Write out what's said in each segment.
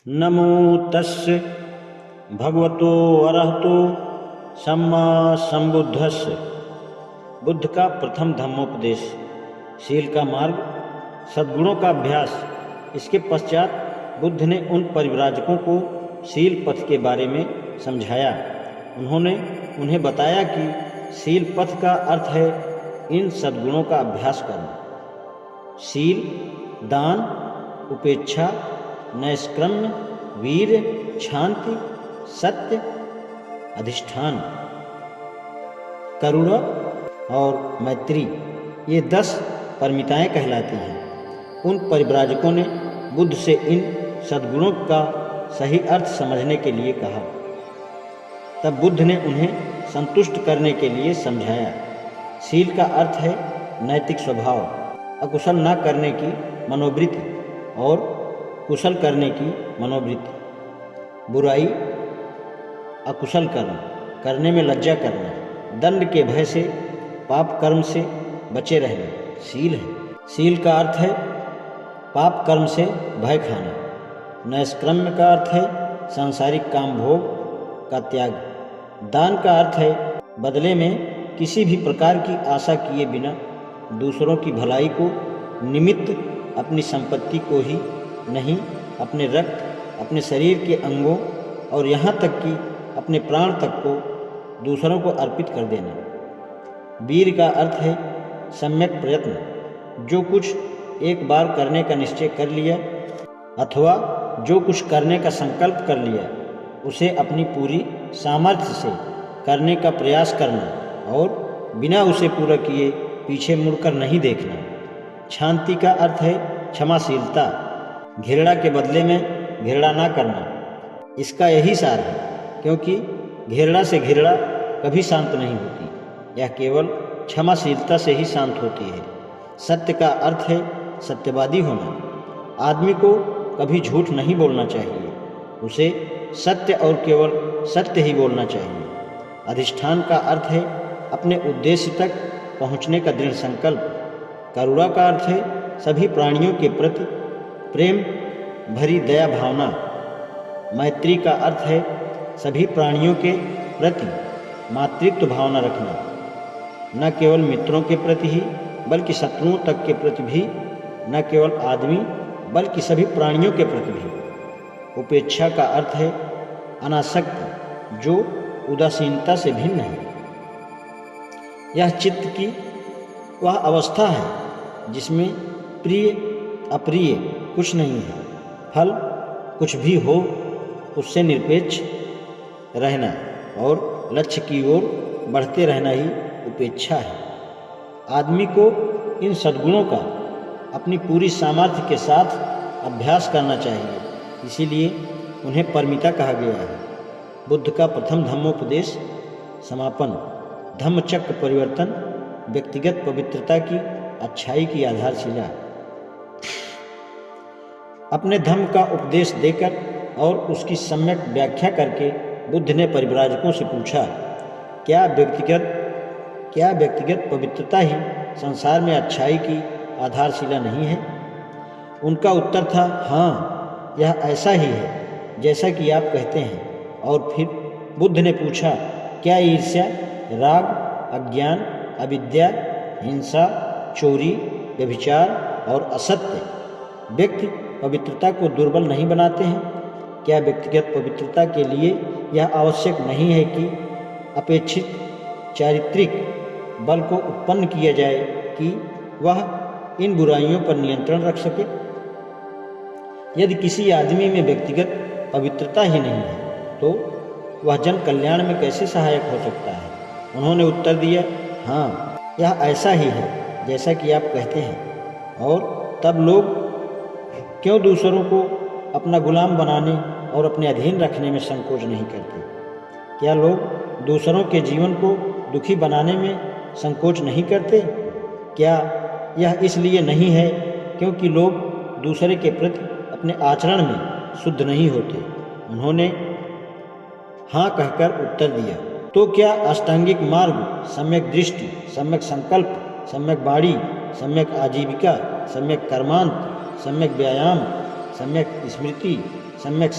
नमो तस्य भगवतो अरहतो सम्मा संबुद्धस्य। बुद्ध का प्रथम धम्मोपदेश, शील का मार्ग, सद्गुणों का अभ्यास। इसके पश्चात बुद्ध ने उन परिव्राजकों को शील पथ के बारे में समझाया। उन्होंने उन्हें बताया कि शील पथ का अर्थ है इन सद्गुणों का अभ्यास करना। शील, दान, उपेक्षा, नैष्कर्म्य, वीर, शांति, सत्य, अधिष्ठान, करुणा और मैत्री, ये 10 परमिताएं कहलाती हैं। उन परिव्राजकों ने बुद्ध से इन सद्गुणों का सही अर्थ समझने के लिए कहा। तब बुद्ध ने उन्हें संतुष्ट करने के लिए समझाया। शील का अर्थ है नैतिक स्वभाव, अकुशल न करने की मनोवृत्ति और कुशल करने की मनोवृत्ति। बुराई, अकुशल कर्म करने में लज्जा करना, दंड के भय से, पाप कर्म से बचे रहना शील है। शील का अर्थ है पाप कर्म से भय खाना। नैष्कर्म्य का अर्थ है सांसारिक काम भोग का त्याग। दान का अर्थ है बदले में किसी भी प्रकार की आशा किए बिना दूसरों की भलाई को निमित्त अपनी संपत्ति को ही नहीं, अपने रक्त, अपने शरीर के अंगों और यहाँ तक कि अपने प्राण तक को दूसरों को अर्पित कर देना। वीर का अर्थ है सम्यक प्रयत्न। जो कुछ एक बार करने का निश्चय कर लिया अथवा जो कुछ करने का संकल्प कर लिया उसे अपनी पूरी सामर्थ्य से करने का प्रयास करना और बिना उसे पूरा किए पीछे मुड़कर नहीं देखना। शांति का अर्थ है क्षमाशीलता। घृणा के बदले में घृणा ना करना, इसका यही सार है, क्योंकि घृणा से घृणा कभी शांत नहीं होती, यह केवल क्षमाशीलता से ही शांत होती है। सत्य का अर्थ है सत्यवादी होना। आदमी को कभी झूठ नहीं बोलना चाहिए, उसे सत्य और केवल सत्य ही बोलना चाहिए। अधिष्ठान का अर्थ है अपने उद्देश्य तक पहुँचने का दृढ़ संकल्प। करुणा का अर्थ है सभी प्राणियों के प्रति प्रेम भरी दया भावना। मैत्री का अर्थ है सभी प्राणियों के प्रति मातृत्व भावना रखना, न केवल मित्रों के प्रति ही बल्कि शत्रुओं तक के प्रति भी, न केवल आदमी बल्कि सभी प्राणियों के प्रति भी। उपेक्षा का अर्थ है अनासक्त, जो उदासीनता से भिन्न है। यह चित्त की वह अवस्था है जिसमें प्रिय अप्रिय कुछ नहीं है, फल कुछ भी हो उससे निरपेक्ष रहना और लक्ष्य की ओर बढ़ते रहना ही उपेक्षा है। आदमी को इन सद्गुणों का अपनी पूरी सामर्थ्य के साथ अभ्यास करना चाहिए, इसीलिए उन्हें परमिता कहा गया है। बुद्ध का प्रथम धम्मोपदेश समापन। धम्मचक्र परिवर्तन व्यक्तिगत पवित्रता की अच्छाई की आधारशिला। अपने धर्म का उपदेश देकर और उसकी सम्यक व्याख्या करके बुद्ध ने परिव्राजकों से पूछा, क्या व्यक्तिगत पवित्रता ही संसार में अच्छाई की आधारशिला नहीं है? उनका उत्तर था, हाँ, यह ऐसा ही है जैसा कि आप कहते हैं। और फिर बुद्ध ने पूछा, क्या ईर्ष्या, राग, अज्ञान, अविद्या, हिंसा, चोरी, व्यभिचार और असत्य व्यक्ति पवित्रता को दुर्बल नहीं बनाते हैं? क्या व्यक्तिगत पवित्रता के लिए यह आवश्यक नहीं है कि अपेक्षित चारित्रिक बल को उत्पन्न किया जाए कि वह इन बुराइयों पर नियंत्रण रख सके? यदि किसी आदमी में व्यक्तिगत पवित्रता ही नहीं है तो वह जन कल्याण में कैसे सहायक हो सकता है? उन्होंने उत्तर दिया, हाँ, यह ऐसा ही है जैसा कि आप कहते हैं। और तब लोग क्यों दूसरों को अपना गुलाम बनाने और अपने अधीन रखने में संकोच नहीं करते? क्या लोग दूसरों के जीवन को दुखी बनाने में संकोच नहीं करते? क्या यह इसलिए नहीं है क्योंकि लोग दूसरे के प्रति अपने आचरण में शुद्ध नहीं होते? उन्होंने हाँ कहकर उत्तर दिया। तो क्या अष्टांगिक मार्ग, सम्यक दृष्टि, सम्यक संकल्प, सम्यक वाणी, सम्यक आजीविका, सम्यक कर्मांत, सम्यक व्यायाम, सम्यक स्मृति, सम्यक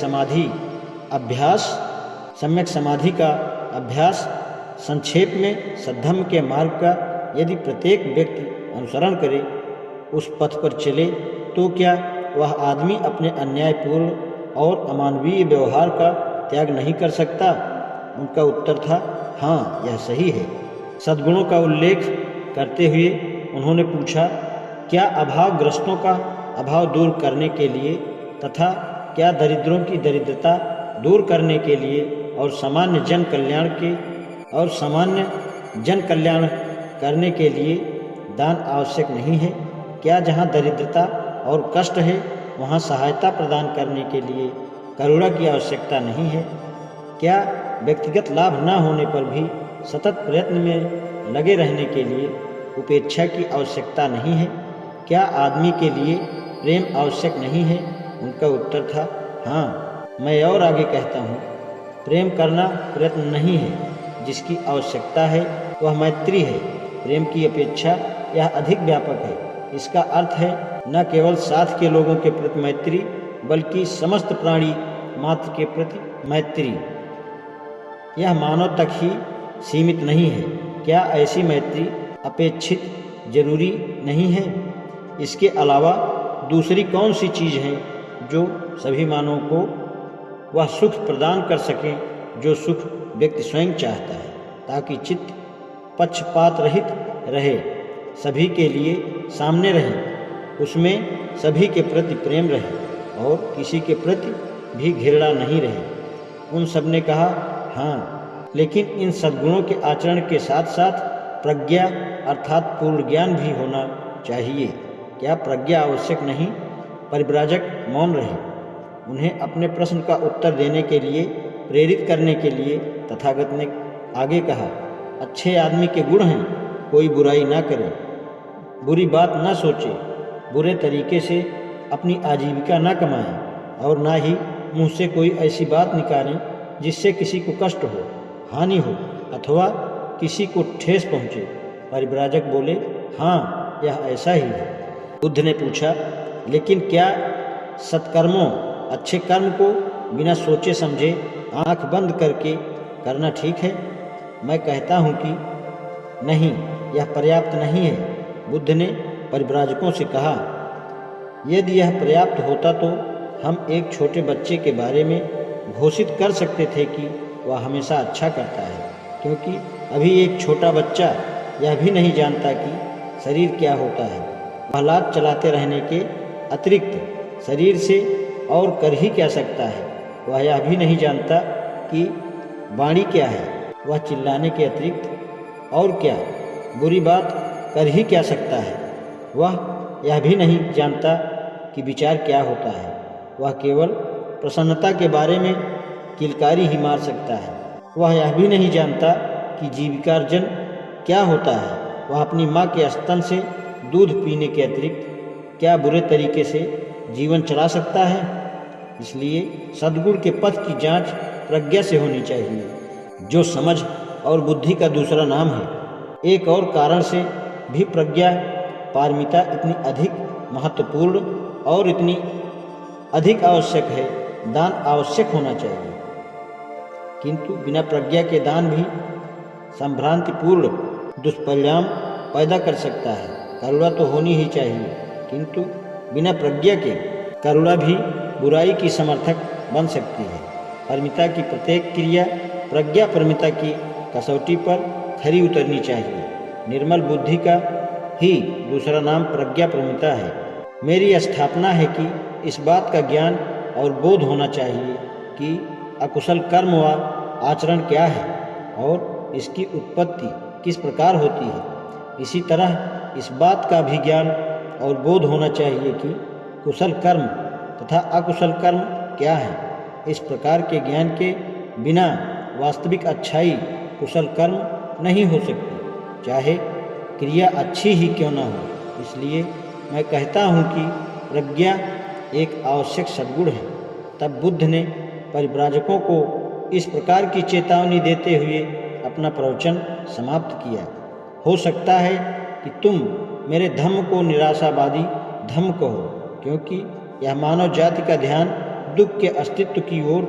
समाधि का अभ्यास। संक्षेप में सद्धम्म के मार्ग का यदि प्रत्येक व्यक्ति अनुसरण करे, उस पथ पर चले, तो क्या वह आदमी अपने अन्यायपूर्ण और अमानवीय व्यवहार का त्याग नहीं कर सकता? उनका उत्तर था, हाँ, यह सही है। सद्गुणों का उल्लेख करते हुए उन्होंने पूछा, क्या अभावग्रस्तों का अभाव दूर करने के लिए तथा क्या दरिद्रों की दरिद्रता दूर करने के लिए और सामान्य जन कल्याण करने के लिए दान आवश्यक नहीं है? क्या जहाँ दरिद्रता और कष्ट है वहाँ सहायता प्रदान करने के लिए करुणा की आवश्यकता नहीं है? क्या व्यक्तिगत लाभ न होने पर भी सतत प्रयत्न में लगे रहने के लिए उपेक्षा की आवश्यकता नहीं है? क्या आदमी के लिए प्रेम आवश्यक नहीं है? उनका उत्तर था, हाँ, मैं और आगे कहता हूँ, प्रेम करना प्रयत्न नहीं है, जिसकी आवश्यकता है वह मैत्री है। प्रेम की अपेक्षा यह अधिक व्यापक है। इसका अर्थ है न केवल साथ के लोगों के प्रति मैत्री, बल्कि समस्त प्राणी मात्र के प्रति मैत्री। यह मानव तक ही सीमित नहीं है। क्या ऐसी मैत्री अपेक्षित जरूरी नहीं है? इसके अलावा दूसरी कौन सी चीज़ है जो सभी मानवों को वह सुख प्रदान कर सके जो सुख व्यक्ति स्वयं चाहता है, ताकि चित्त पक्षपात रहित रहे, सभी के लिए सामने रहे, उसमें सभी के प्रति प्रेम रहे और किसी के प्रति भी घृणा नहीं रहे। उन सब ने कहा, हाँ, लेकिन इन सद्गुणों के आचरण के साथ साथ प्रज्ञा अर्थात पूर्ण ज्ञान भी होना चाहिए। क्या प्रज्ञा आवश्यक नहीं? परिव्राजक मौन रहे। उन्हें अपने प्रश्न का उत्तर देने के लिए प्रेरित करने के लिए तथागत ने आगे कहा, अच्छे आदमी के गुण हैं, कोई बुराई ना करे, बुरी बात ना सोचे, बुरे तरीके से अपनी आजीविका ना कमाएं और ना ही मुँह से कोई ऐसी बात निकालें जिससे किसी को कष्ट हो, हानि हो अथवा किसी को ठेस पहुँचे। परिव्राजक बोले, हाँ, यह ऐसा ही है। बुद्ध ने पूछा, लेकिन क्या सत्कर्मों, अच्छे कर्म को बिना सोचे समझे आंख बंद करके करना ठीक है? मैं कहता हूँ कि नहीं, यह पर्याप्त नहीं है। बुद्ध ने परिव्राजकों से कहा, यदि यह पर्याप्त होता तो हम एक छोटे बच्चे के बारे में घोषित कर सकते थे कि वह हमेशा अच्छा करता है, क्योंकि अभी एक छोटा बच्चा यह भी नहीं जानता कि शरीर क्या होता है। वह लात चलाते रहने के अतिरिक्त शरीर से और कर ही क्या सकता है। वह यह भी नहीं जानता कि वाणी क्या है। वह चिल्लाने के अतिरिक्त और क्या बुरी बात कर ही क्या सकता है। वह यह भी नहीं जानता कि विचार क्या होता है। वह केवल प्रसन्नता के बारे में किलकारी ही मार सकता है। वह यह भी नहीं जानता कि जीविकार्जन क्या होता है। वह अपनी माँ के स्तन से दूध पीने के अतिरिक्त क्या बुरे तरीके से जीवन चला सकता है। इसलिए सद्गुण के पथ की जांच प्रज्ञा से होनी चाहिए, जो समझ और बुद्धि का दूसरा नाम है। एक और कारण से भी प्रज्ञा पारमिता इतनी अधिक महत्वपूर्ण और इतनी अधिक आवश्यक है। दान आवश्यक होना चाहिए, किंतु बिना प्रज्ञा के दान भी संभ्रांतिपूर्ण दुष्परिणाम पैदा कर सकता है। करुणा तो होनी ही चाहिए, किंतु बिना प्रज्ञा के करुणा भी बुराई की समर्थक बन सकती है। परमिता की प्रत्येक क्रिया प्रज्ञा परमिता की कसौटी पर खरी उतरनी चाहिए। निर्मल बुद्धि का ही दूसरा नाम प्रज्ञा परमिता है। मेरी स्थापना है कि इस बात का ज्ञान और बोध होना चाहिए कि अकुशल कर्म व आचरण क्या है और इसकी उत्पत्ति किस प्रकार होती है। इसी तरह इस बात का भी ज्ञान और बोध होना चाहिए कि कुशल कर्म तथा अकुशल कर्म क्या है। इस प्रकार के ज्ञान के बिना वास्तविक अच्छाई कुशल कर्म नहीं हो सकती, चाहे क्रिया अच्छी ही क्यों न हो। इसलिए मैं कहता हूँ कि प्रज्ञा एक आवश्यक सद्गुण है। तब बुद्ध ने परिव्राजकों को इस प्रकार की चेतावनी देते हुए अपना प्रवचन समाप्त किया। हो सकता है कि तुम मेरे धम्म को निराशावादी धम्म कहो, क्योंकि यह मानव जाति का ध्यान दुख के अस्तित्व की ओर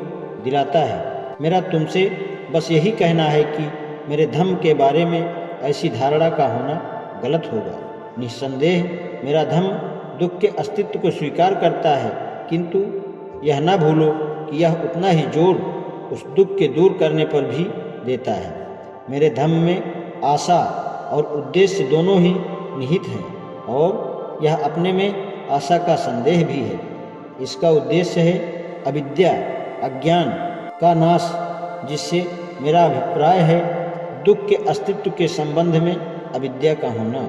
दिलाता है। मेरा तुमसे बस यही कहना है कि मेरे धम्म के बारे में ऐसी धारणा का होना गलत होगा। निस्संदेह मेरा धम्म दुख के अस्तित्व को स्वीकार करता है, किंतु यह न भूलो कि यह उतना ही जोर उस दुख के दूर करने पर भी देता है। मेरे धम्म में आशा और उद्देश्य दोनों ही निहित हैं, और यह अपने में आशा का संदेह भी है। इसका उद्देश्य है अविद्या, अज्ञान का नाश, जिससे मेरा अभिप्राय है दुख के अस्तित्व के संबंध में अविद्या का होना।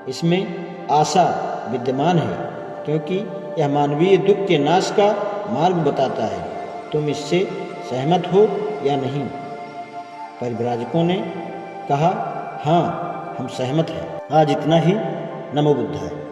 इसमें आशा विद्यमान है, क्योंकि यह मानवीय दुख के नाश का मार्ग बताता है। तुम इससे सहमत हो या नहीं? परिव्राजकों ने कहा, हाँ, हम सहमत हैं। आज इतना ही। नमो बुद्धाय।